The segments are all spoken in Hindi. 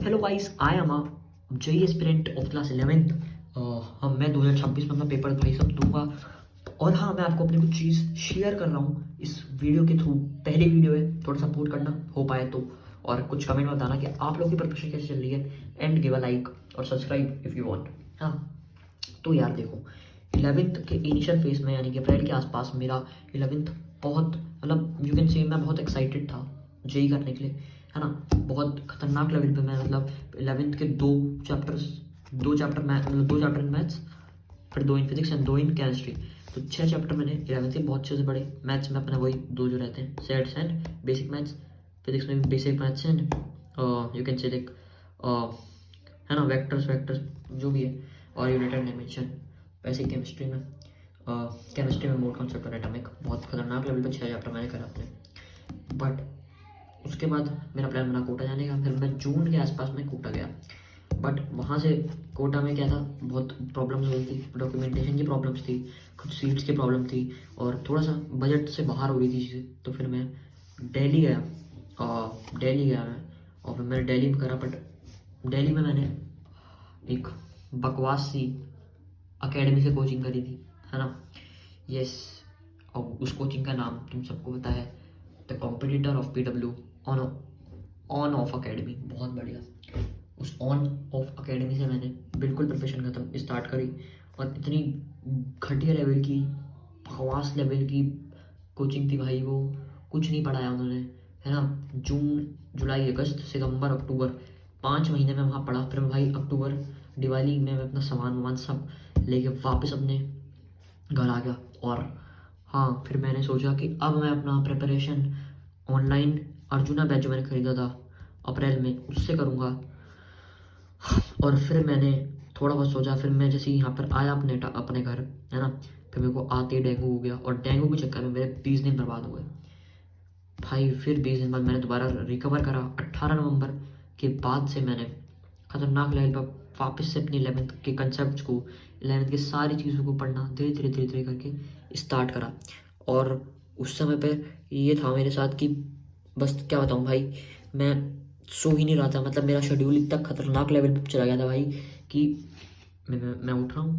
Hello guys, I am a JEE aspirant of class 11th। हम मैं 2026 में अपना पेपर भाई सब दूंगा। और हाँ, मैं आपको अपनी कुछ चीज़ शेयर कर रहा हूँ इस वीडियो के थ्रू। पहली वीडियो है, थोड़ा सपोर्ट करना हो पाए तो, और कुछ कमेंट में बताना कि आप लोग की प्रिपरेशन कैसे चल रही है, एंड गिव अ लाइक और सब्सक्राइब इफ़ यू वांट। हाँ, तो यार देखो, 11th के इनिशियल फेज में यानी कि अप्रैल के आसपास मेरा 11th बहुत मतलब यू कैन से मैं बहुत एक्साइटेड था जेई करने के लिए, है ना। बहुत खतरनाक लेवल पे मैं मतलब 11th के दो चैप्टर मतलब 2 चैप्टर इन मैथ्स, फिर 2 in physics and 2 in chemistry. तो 6 चैप्टर मैंने 11th के बहुत अच्छे से पढ़े। मैथ्स में अपना वही 2 जो रहते हैं, sets and basic maths. Physics में भी basic maths and you can say like है ना, वेक्टर्स वेक्टर्स जो भी है, और यूनिट एंड डायमेंशन। वैसे ही केमिस्ट्री में मोड कॉन्सेप्ट और एटॉमिक बहुत खतरनाक लेवल पे 6 चैप्टर मैंने करा अपने। बट उसके बाद मेरा प्लान बना कोटा जाने का। फिर मैं जून के आसपास में कोटा गया। बट वहाँ से कोटा में क्या था, बहुत प्रॉब्लम्स हो रही थी, डॉक्यूमेंटेशन की प्रॉब्लम्स थी, कुछ सीट्स की प्रॉब्लम थी, और थोड़ा सा बजट से बाहर हो रही थी चीज़ें। तो फिर मैं दिल्ली गया। दिल्ली गया मैं, और फिर मैंने दिल्ली में करा। बट दिल्ली में मैंने एक बकवास सी अकेडमी से कोचिंग करी थी, है ना। यस, और उस कोचिंग का नाम तुम सबको पता है, the competitor of PW on off academy. बहुत बढ़िया। उस ऑन ऑफ अकेडमी से मैंने बिल्कुल प्रिपरेशन खत्म स्टार्ट करी, और इतनी घटिया लेवल की, बकवास लेवल की कोचिंग थी भाई। वो कुछ नहीं पढ़ाया उन्होंने, है ना। जून, जुलाई, अगस्त, सितंबर, अक्टूबर, 5 महीने में वहाँ पढ़ा। फिर भाई अक्टूबर दिवाली में मैं अपना सामान वामान सब लेके वापस अपने घर आ गया। और हाँ, फिर मैंने सोचा कि अब मैं अपना प्रिपरेशन ऑनलाइन अर्जुना बैच जो मैंने ख़रीदा था अप्रैल में, उससे करूँगा। और फिर मैंने थोड़ा बहुत सोचा। फिर मैं जैसे यहाँ पर आया अपने घर, है ना, फिर मेरे को आते ही डेंगू हो गया, और डेंगू के चक्कर में मेरे 20 दिन बर्बाद हो गए भाई। फिर 20 दिन बाद मैंने दोबारा रिकवर करा। 18 नवंबर के बाद से मैंने खतरनाक लेवल पर वापस से अपनी 11th के कंसेप्ट को, 11th की सारी चीज़ों को पढ़ना धीरे धीरे धीरे धीरे करके स्टार्ट करा। और उस समय पे ये था मेरे साथ कि बस क्या बताऊँ भाई, मैं सो ही नहीं रहा था। मतलब मेरा शेड्यूल इतना खतरनाक लेवल पे चला गया था भाई कि मैं उठ रहा हूँ।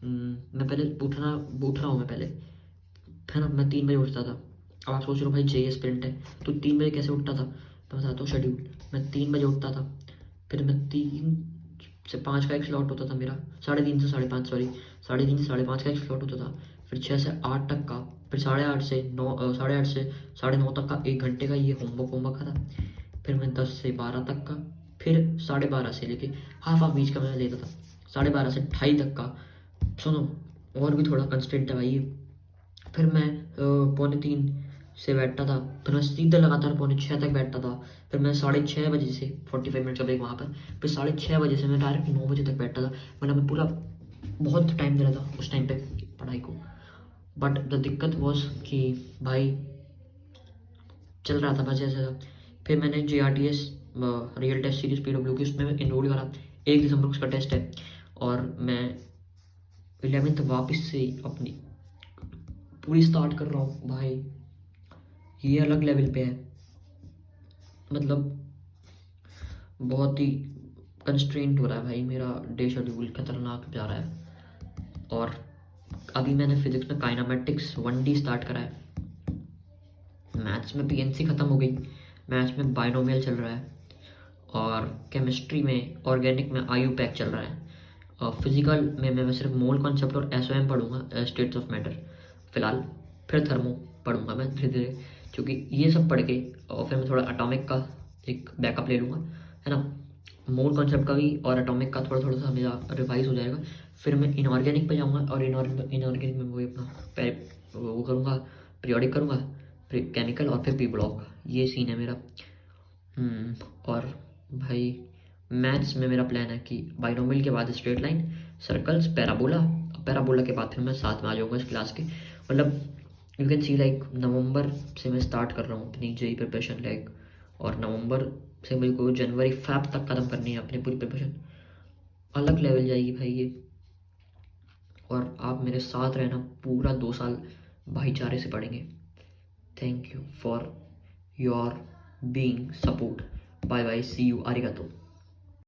मैं पहले उठ रहा हूँ मैं पहले, है ना। मैं 3 बजे उठता था। अब आप सोच रहे हो भाई जेई एस्पिरेंट है तो 3 बजे कैसे उठता था। मैं बताता हूँ शेड्यूल। मैं 3 बजे उठता था, फिर मैं 3 से 5 का एक स्लॉट होता था मेरा, 3:30 से 5:30, सॉरी, 3:30 से 5:30 का एक स्लॉट होता था। फिर 6 से 8 तक का, फिर 8:30 से 9, 8:30 से 9:30 तक का 1 घंटे का ये होमवर्क का था। फिर मैं 10 से 12 तक का, फिर 12:30 से लेके हाफ बीच का मैं लेता था, 12:30 से 2:30 तक का। सुनो, और भी थोड़ा कंस्टेंट है भाई। फिर मैं 2:45 से बैठता था, फिर मैं सीधा लगातार 5:45 तक बैठता था। फिर मैं 6:30 बजे से 45 मिनट का ब्रेक वहाँ पर, फिर 6:30 बजे से मैं डायरेक्ट 9 बजे तक बैठता था। मतलब मैं पूरा बहुत टाइम दे रहा था उस टाइम पे पढ़ाई को। बट द दिक्कत वॉज कि भाई चल रहा था बस ऐसा। फिर मैंने JRTS real test series PW की उसमें मैं इनरोल करा। 1 दिसंबर को उसका टेस्ट है, और मैं 11th वापस से अपनी पूरी स्टार्ट कर रहा हूँ भाई। ये अलग लेवल पे है, मतलब बहुत ही कंस्ट्रेंट हो रहा है भाई मेरा डे शेड्यूल, खतरनाक जा रहा है। और अभी मैंने फिजिक्स में काइनामेटिक्स 1D स्टार्ट करा है। मैथ्स में PNC ख़त्म हो गई, मैथ्स में बाइनोमियल चल रहा है, और केमिस्ट्री में ऑर्गेनिक में IUPAC चल रहा है। और फिजिकल में मैं सिर्फ मोल कॉन्सेप्ट और SOM पढ़ूंगा, स्टेट्स ऑफ मैटर फिलहाल। फिर थर्मो पढ़ूंगा मैं धीरे धीरे, क्योंकि ये सब पढ़ के और फिर मैं थोड़ा एटॉमिक का एक बैकअप ले लूँगा, है ना। मोल कॉन्सेप्ट का भी और एटॉमिक का थोड़ा थोड़ा सा मेरा रिवाइज हो जाएगा। फिर मैं इनऑर्गेनिक पे जाऊँगा, और इनऑर्गेनिक में वही अपना वो करूँगा, पीरियोडिक करूँगा, फिर केमिकल, और फिर P ब्लॉक। ये सीन है मेरा। और भाई मैथ्स में मेरा प्लान है कि बाइनोमियल के बाद straight line, circles, parabola, parabola के बाद फिर मैं साथ में आ जाऊँगा इस क्लास के। मतलब यू कैन सी लाइक नवंबर से मैं स्टार्ट कर रहा हूँ अपनी जेई प्रिपरेशन लाइक, और नवंबर से मेरे को जनवरी फैब तक ख़त्म करनी है अपनी पूरी प्रिपरेशन। अलग लेवल जाएगी भाई ये। और आप मेरे साथ रहना, पूरा 2 साल भाईचारे से पढ़ेंगे। Thank you for your being support. Bye bye, see you, आरिगातो।